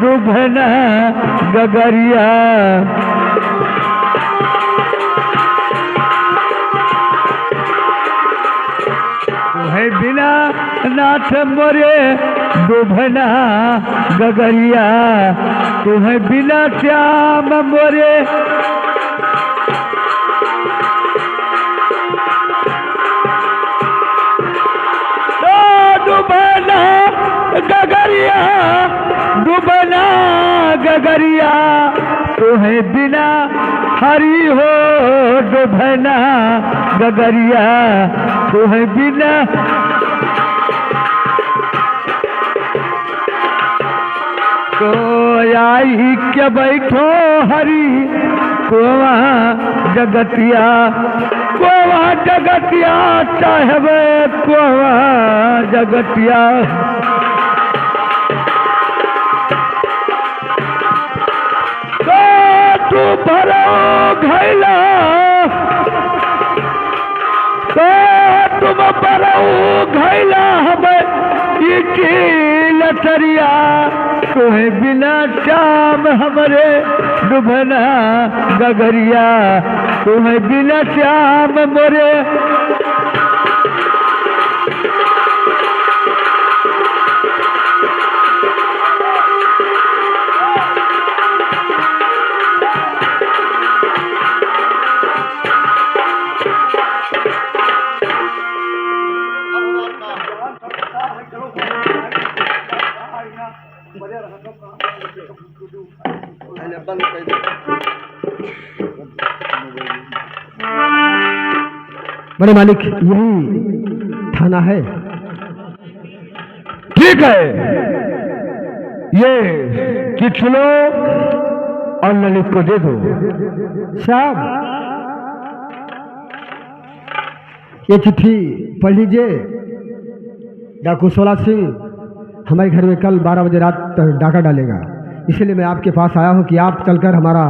डूबना गगरिया। तुम्हें बिना नाथ मोरे डूबना गगरिया। तुम्हें बिना श्याम मोरे डूबना गगरिया, डूबना गगरिया। तुम्हें बिना हरि हो डूबना गगरिया। तुम्हें बिना तो आई क्या बैठो हरि कोवा जगतिया, कोवा जगतिया साहेब कोवा जगतिया। तो तू भरो घैला, तो तुम भरो घैला हमें लचरिया। तुम्हें बिना श्याम हमरे डूबना गगरिया। तुम्हें बिना श्याम मोरे बड़े मालिक यही थाना है। ठीक है, ये चिट्ठी लो और ललित को दे दो। साहब ये चिट्ठी पढ़ लीजिए। डाकू 16 सिंह हमारे घर में कल 12 बजे रात तक डाका डालेगा, इसलिए मैं आपके पास आया हूँ कि आप चलकर हमारा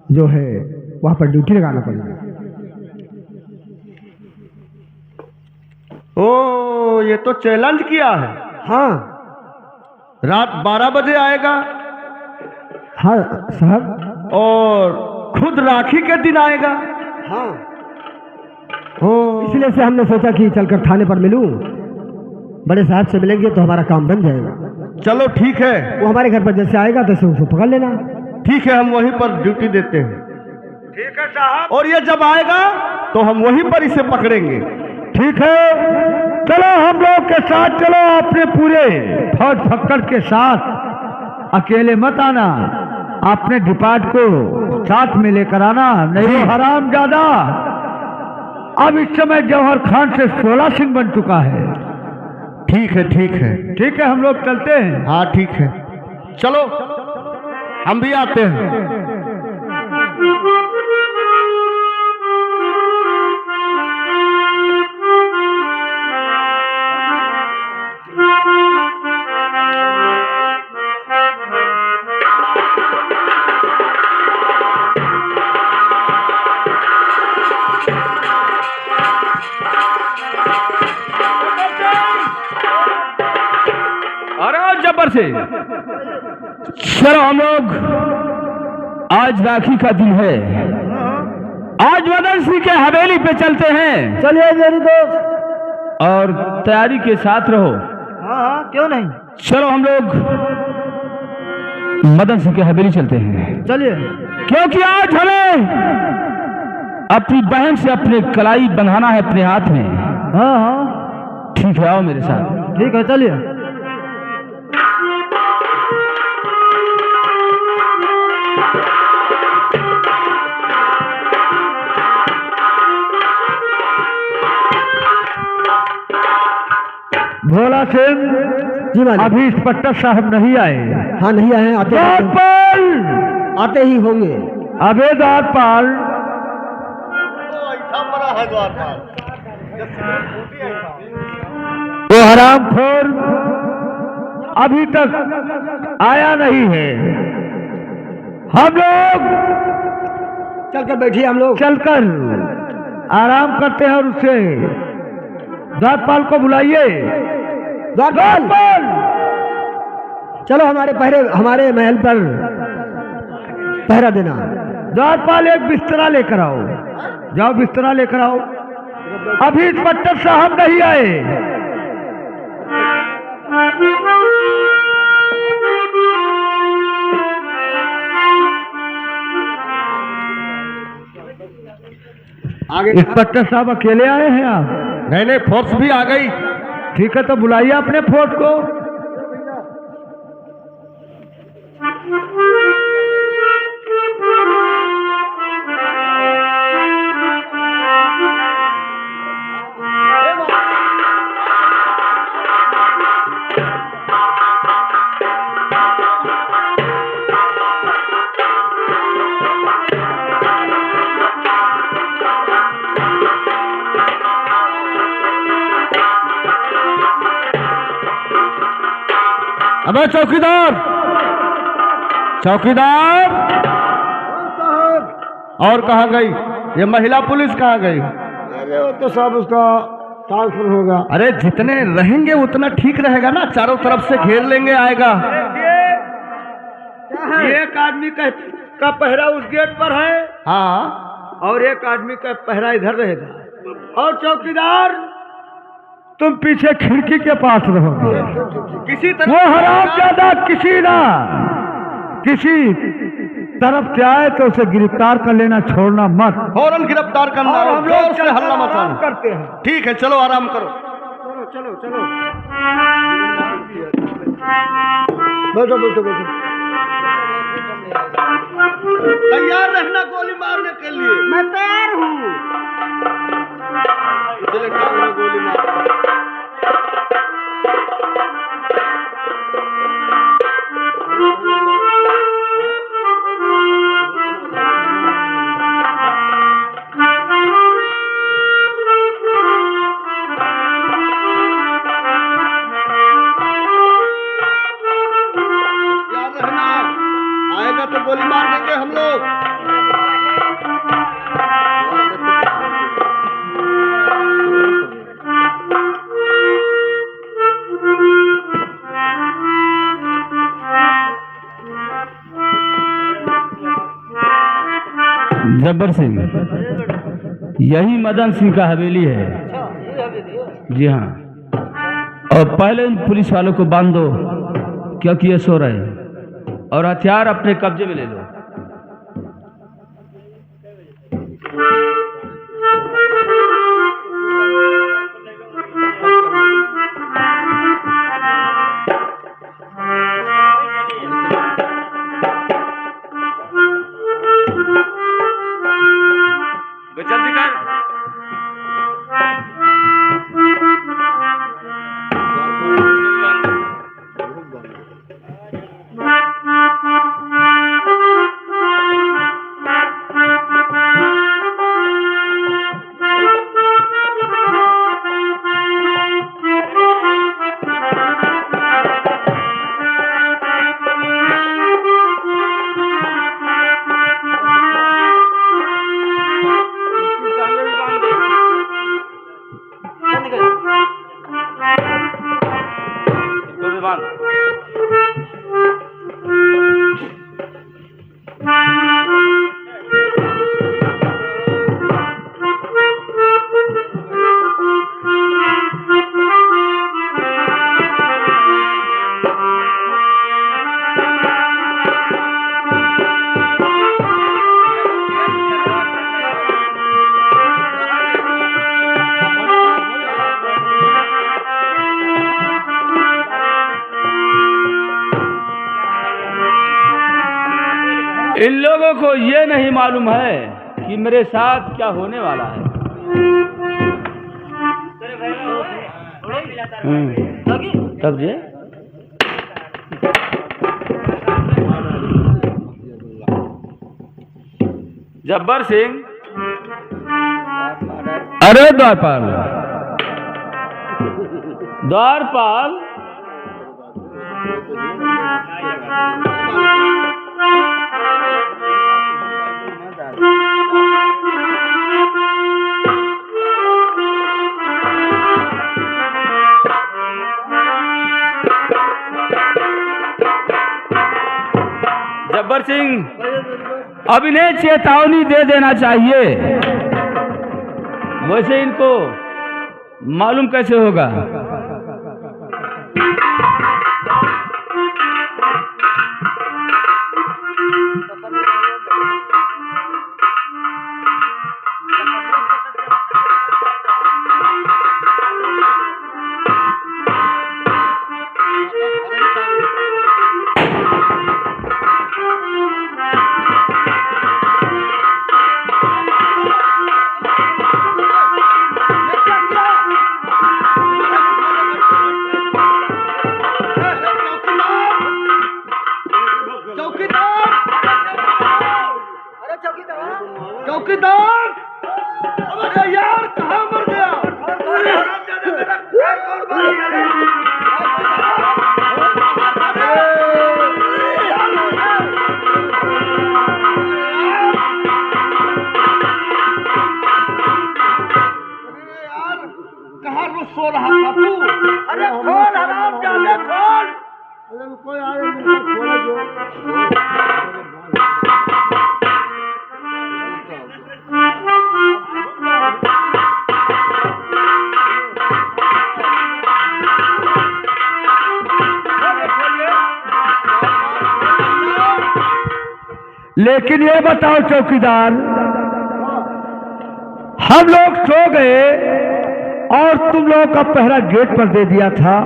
जो है वहाँ पर ड्यूटी लगाना पड़ेगा। ओ ये तो चैलेंज किया है। हाँ रात 12 बजे आएगा हाँ साहब, और खुद राखी के दिन आएगा। हाँ इसलिए से हमने सोचा कि चलकर थाने पर मिलूं, बड़े साहब से मिलेंगे तो हमारा काम बन जाएगा। चलो ठीक है, वो हमारे घर पर जैसे आएगा तैसे उसको पकड़ लेना। ठीक है, हम वहीं पर ड्यूटी देते हैं। ठीक है साहब। और ये जब आएगा तो हम वहीं पर इसे पकड़ेंगे। ठीक है, चलो हम लोग के साथ चलो, अपने पूरे फौज फक्कड़ के साथ। अकेले मत आना, अपने डिपार्ट को साथ में लेकर आना, नहीं तो हराम ज्यादा। अब इस समय जौहर खान से 16 सिंह बन चुका है। ठीक है ठीक है ठीक है, हम लोग चलते हैं। हाँ ठीक है, चलो हम भी आते हैं। जबर से चलो हम लोग, आज राखी का दिन है, आज मदन सिंह के हवेली पे चलते हैं। चलिए मेरी दोस्त। और तैयारी के साथ रहो। हाँ हाँ क्यों नहीं, चलो हम लोग मदन सिंह के हवेली चलते हैं। चलिए। क्योंकि आज हमें अपनी बहन से अपने कलाई बंधाना है अपने हाथ में। हाँ हाँ ठीक है, आओ मेरे साथ। ठीक है चलिए। भोला सिंह जी मालिक। अभी इंस्पेक्टर साहब नहीं आए। हाँ नहीं आए, आते ही होंगे। अबे द्वारपाल, वो हरामखोर अभी तक आया नहीं है। हम लोग चलकर बैठिए, हम लोग चलकर आराम करते हैं और उससे द्वारपाल को बुलाइए। द्वारपाल चलो हमारे महल पर पहरा देना। द्वारपाल एक बिस्तरा लेकर आओ, जाओ बिस्तरा लेकर आओ। अभी इंस्पेक्टर साहब नहीं आए। आगे इंस्पेक्टर साहब अकेले आए हैं आप? नहीं नहीं, फोर्स भी आ गई। ठीक है, तो बुलाइए अपने फोर्स को। अबे चौकीदार, चौकीदार! और कहाँ गई ये महिला पुलिस? कहाँ गई? अरे वो तो सब उसका ट्रांसफर होगा। अरे जितने रहेंगे उतना ठीक रहेगा ना, चारों तरफ से घेर लेंगे, आएगा। एक आदमी का पहरा उस गेट पर है हाँ, और एक आदमी का पहरा इधर रहेगा। और चौकीदार, तुम पीछे खिड़की के पास रहोगे। किसी वो हरामजादा किसी तरफ से आए तो उसे गिरफ्तार कर लेना, छोड़ना मत। फौरन गिरफ्तार करना और और हम जोर लोग से हल्ला मचाना करते हैं। ठीक है, चलो आराम करो। चलो बैठो बैठो बैठो। तैयार रहना गोली मारने के लिए। मैं तैयार हूँ। चले टांग में गोली मार। याद रहना, आएगा तो गोली मार देंगे हम लोग। जब्बर सिंह, यही मदन सिंह का हवेली है। जी हाँ, और पहले इन पुलिस वालों को बांध दो क्योंकि ये सो रहे हैं, और हथियार अपने कब्जे में ले लो। जल्दी कर। इन लोगों को ये नहीं मालूम है कि मेरे साथ क्या होने वाला है। तब जे जब्बर सिंह, अरे द्वारपाल, द्वारपाल, जब्बर सिंह अब इन्हें चेतावनी दे देना चाहिए। वैसे इनको मालूम कैसे होगा? चौकीदार, अरे यार कहाँ मर गया? कहाँ रुस सो रहा था तू? अरे खोल हराम जाने खोल। अरे कोई आए खोला जो। लेकिन ये बताओ चौकीदार, हम लोग सो गए और तुम लोगों का पहरा गेट पर दे दिया था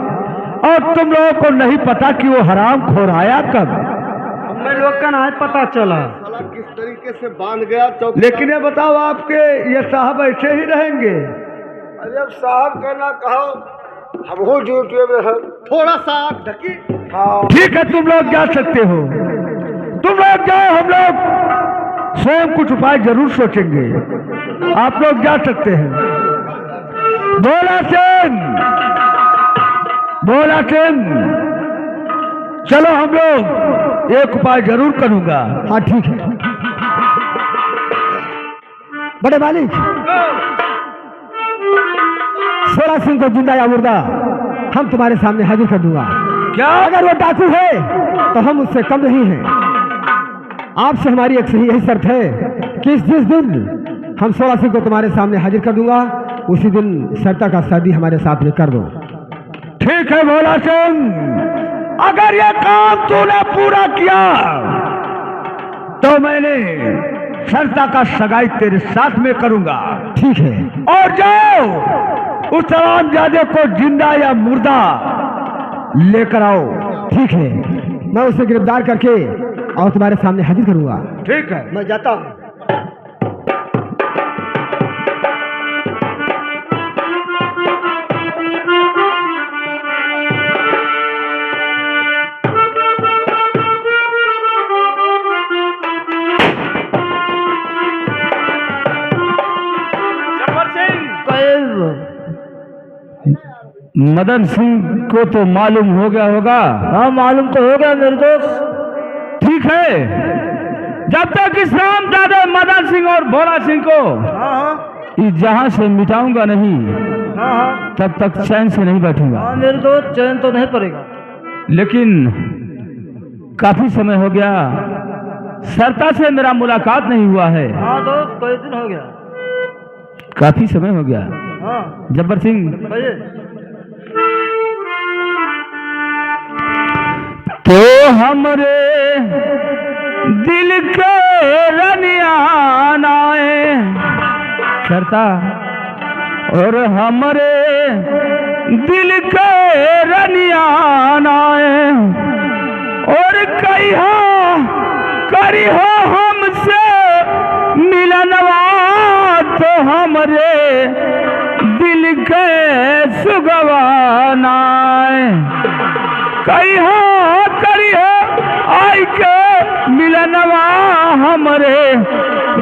और तुम लोगों को नहीं पता कि वो हराम खोर आया कब? हमें लोग का ना पता चला। साला किस तरीके से बांध गया चौकीदार। लेकिन ये बताओ, आपके ये साहब ऐसे ही रहेंगे? अरे अब साहब का ना कहो, हम हो ड्यूटी में है, थोड़ा सा आँख ढकी। हाँ ठीक है, तुम लोग जा सकते हो, तुम लोग जाओ, हम लोग स्वयं कुछ उपाय जरूर सोचेंगे। आप लोग जा सकते हैं। भोला सिंह, भोला सिंह, चलो हम लोग एक उपाय जरूर करूंगा। हाँ ठीक है बड़े मालिक, सोरा सिंह को जिंदा या मुर्दा हम तुम्हारे सामने हाजिर कर दूंगा। क्या? अगर वो डाकू है तो हम उससे कम नहीं हैं। आपसे हमारी एक सही यही शर्त है कि जिस दिन हम सोरा सिंह को तुम्हारे सामने हाजिर कर दूंगा उसी दिन शर्ता का शादी हमारे साथ में कर दो। ठीक है भोला सिंह, अगर ये काम तूने पूरा किया तो मैंने शर्ता का सगाई तेरे साथ में करूंगा। ठीक है। और जाओ उस हरामजादे को जिंदा या मुर्दा लेकर आओ। ठीक है, मैं उसे गिरफ्तार करके और तुम्हारे सामने हाजिर करूंगा। ठीक है, मैं जाता हूँ। मदन सिंह को तो मालूम हो गया होगा। हाँ मालूम तो हो गया मेरे दोस्त। ठीक है, जब तक इस रामजादे मदन सिंह और भोला सिंह को इस जहां से मिटाऊंगा नहीं, तब तक चैन से नहीं बैठूंगा। हाँ मेरे दोस्त, चैन तो नहीं पड़ेगा। लेकिन काफी समय हो गया, सरता से मेरा मुलाकात नहीं हुआ है। हाँ दोस्त, कई दिन हो गया। काफी समय हो गया। हाँ जब्बर सिंह, तो हमरे दिल के रनियान आए सरता, और हमरे दिल के रनियान आए, और कहिया करी हो हमसे मिलनवा, तो हमरे दिल के सुगवाना कहिया करी हो आई के मिलनवा, हमरे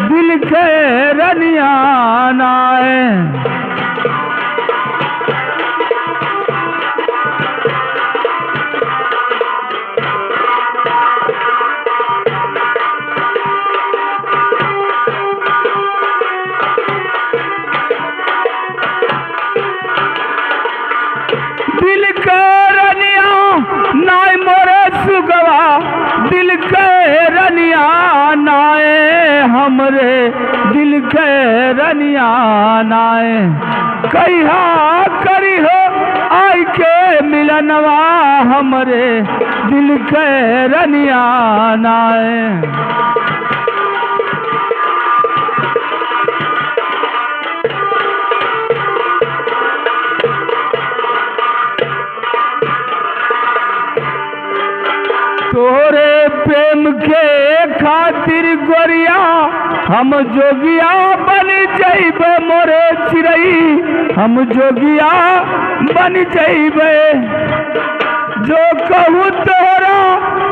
दिल के रनियाना दिल के रनिया नाय मोरे सुगवा, दिल के रनिया नाए, हमरे दिल के रनिया नाए। कहिया करी हो आई के मिलनवा, हमरे दिल के रनिया नाए। तोरे प्रेम के खातिर गोरिया हम जोगिया बन जइबे, मोरे चिड़ई हम जोगिया बन जइबे। जो कहूँ तोरा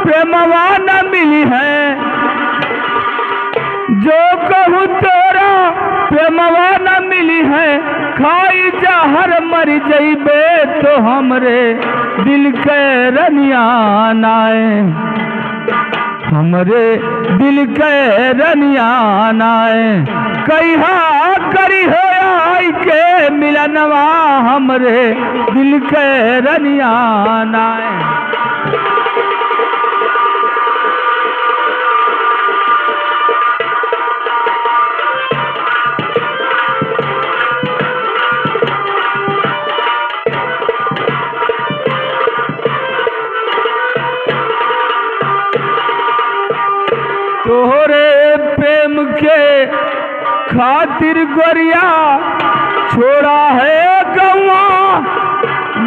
प्रेमवा न मिली है, जो कहूँ तोरा प्रेमवा न मिली है। खाई जहर मर जइबे, तो हमरे दिल के रनिया नाए, हमरे दिल के रनिया नाए। कहिया करी हो आई के मिलनवा, हमरे दिल के रनिया नाए। तोहरे प्रेम के खातिर गोरिया छोड़ा है गौआ,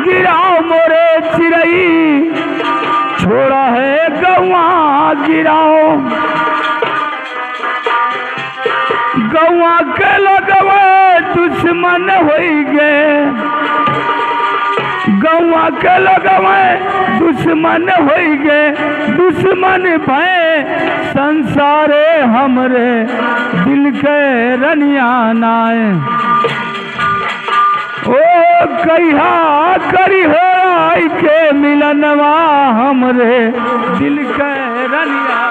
गिराओ मोरे चिड़ई छोड़ा है गौआ गिराओ। गौआ के लगवा दुश्मन होई गे, गौआ के लगवा दुश्मन होई गे। दुश्मन भय संसारे, हमरे दिल के रनिया नाए। ओ कहिया करी हो आई के मिलनवा, हमरे दिल के रनिया।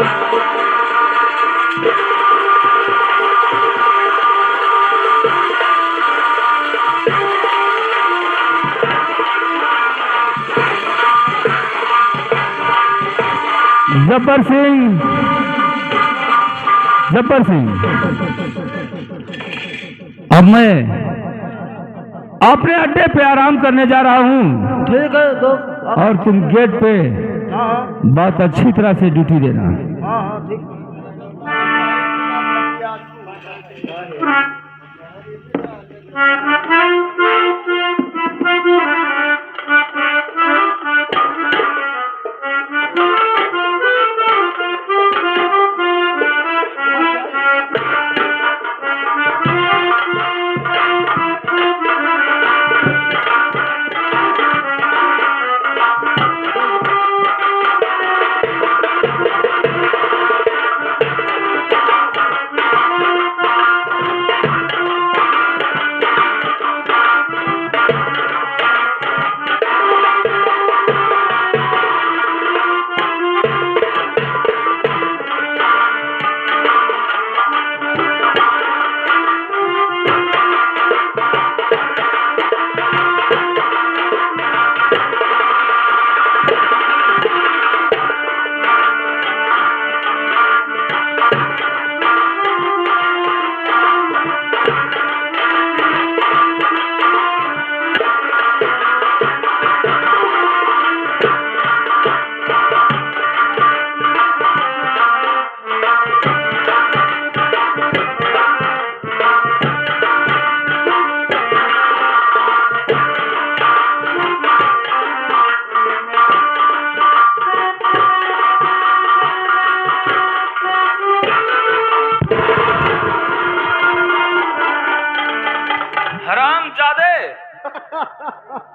जब्बर सिंह, जब्बर सिंह, अब मैं अपने अड्डे पे आराम करने जा रहा हूँ। ठीक है तो और तुम गेट पे बहुत अच्छी तरह से ड्यूटी देना। हाँ ठीक।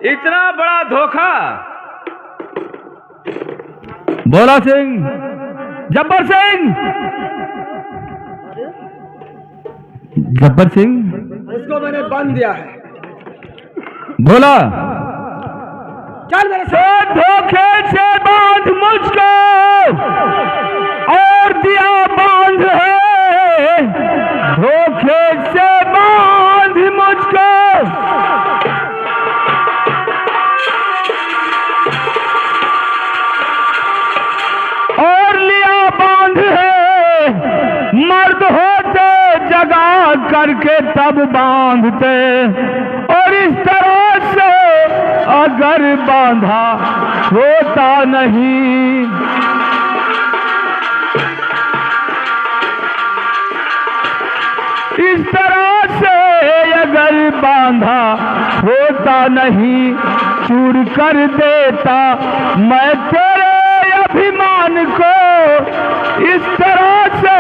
इतना बड़ा धोखा। भोला सिंह, जब्बर सिंह, जब्बर सिंह, इसको मैंने बांध दिया है। भोला चल मेरे से धोखे से बांध मुझको और दिया बांध है, धोखे से बांध मुझको और लिया बांध है। मर्द होते जगा करके तब बांधते, और इस तरह से अगर बांधा होता नहीं, इस तरह से अगर बांधा होता नहीं, चूर कर देता मैं तेरे अभिमान को इस तरह से।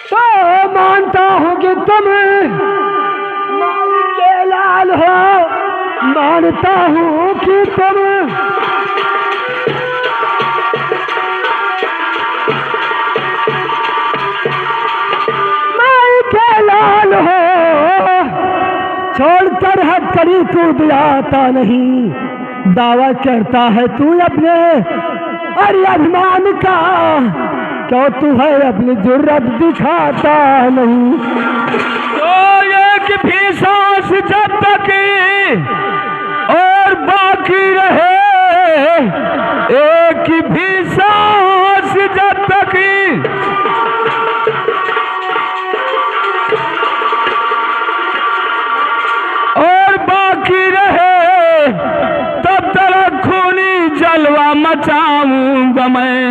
तो मानता हूँ कि तुम मालिक के लाल हो, मानता हूँ कि तुम मालिक के लाल हो, छोड़कर हथकड़ी कूद आता नहीं, दावा करता है तू अपने अरे अभिमान का, क्यों तू है अपनी जुर्रत दिखाता नहीं। तो एक भी सांस जब तक और बाकी रहे, एक भी सांस जब तक और बाकी रहे, तब तक खूनी जलवा मचाऊंगा मैं,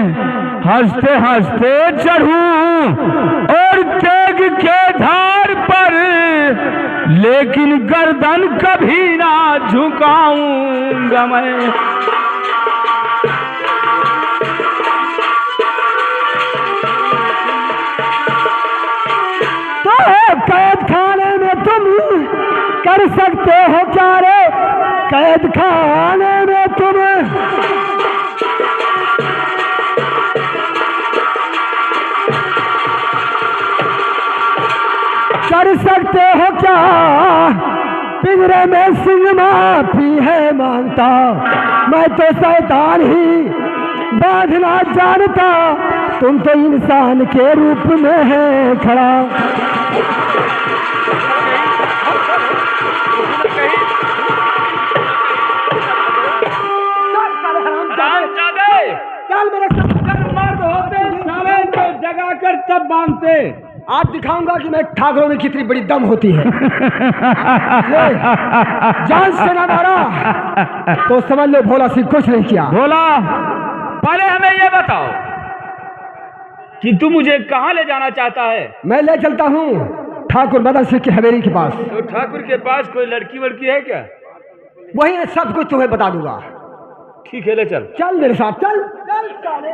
हंसते हंसते चढ़ूं और तेग के धार पर, लेकिन गर्दन कभी ना झुकाऊंगा मैं। तो कैद खाने में तुम कर सकते हो क्या रे, कैद खाने में तुम कर सकते हो क्या, पिंजरे में सिंह माफी है मांगता, मैं तो शैतान ही बांधना जानता, तुम तो इंसान के रूप में है खड़ा। चल मेरे साथ, मर्द होते साले को जगा कर तब बांधते, आज दिखाऊंगा कि मैं ठाकुरों में कितनी बड़ी दम होती है। जान से ना मारा तो समझ लो भोला सिंह कुछ नहीं किया। भोला, पहले हमें ये बताओ कि तू मुझे कहाँ ले जाना चाहता है? मैं ले चलता हूँ ठाकुर मदन सिंह की हवेली के पास। तो ठाकुर के पास कोई लड़की वड़की है क्या? वही सब कुछ तुम्हें बता दूंगा। ठीक है, ले चल। चल मेरे साथ, चल चल साले।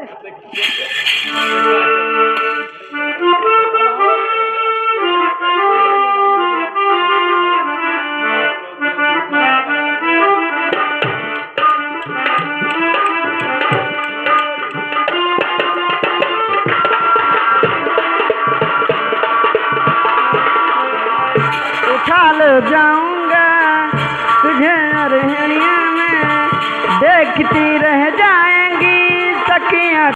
उठा ले जाऊंगा तुझे अरहनिया में, देखती रह जा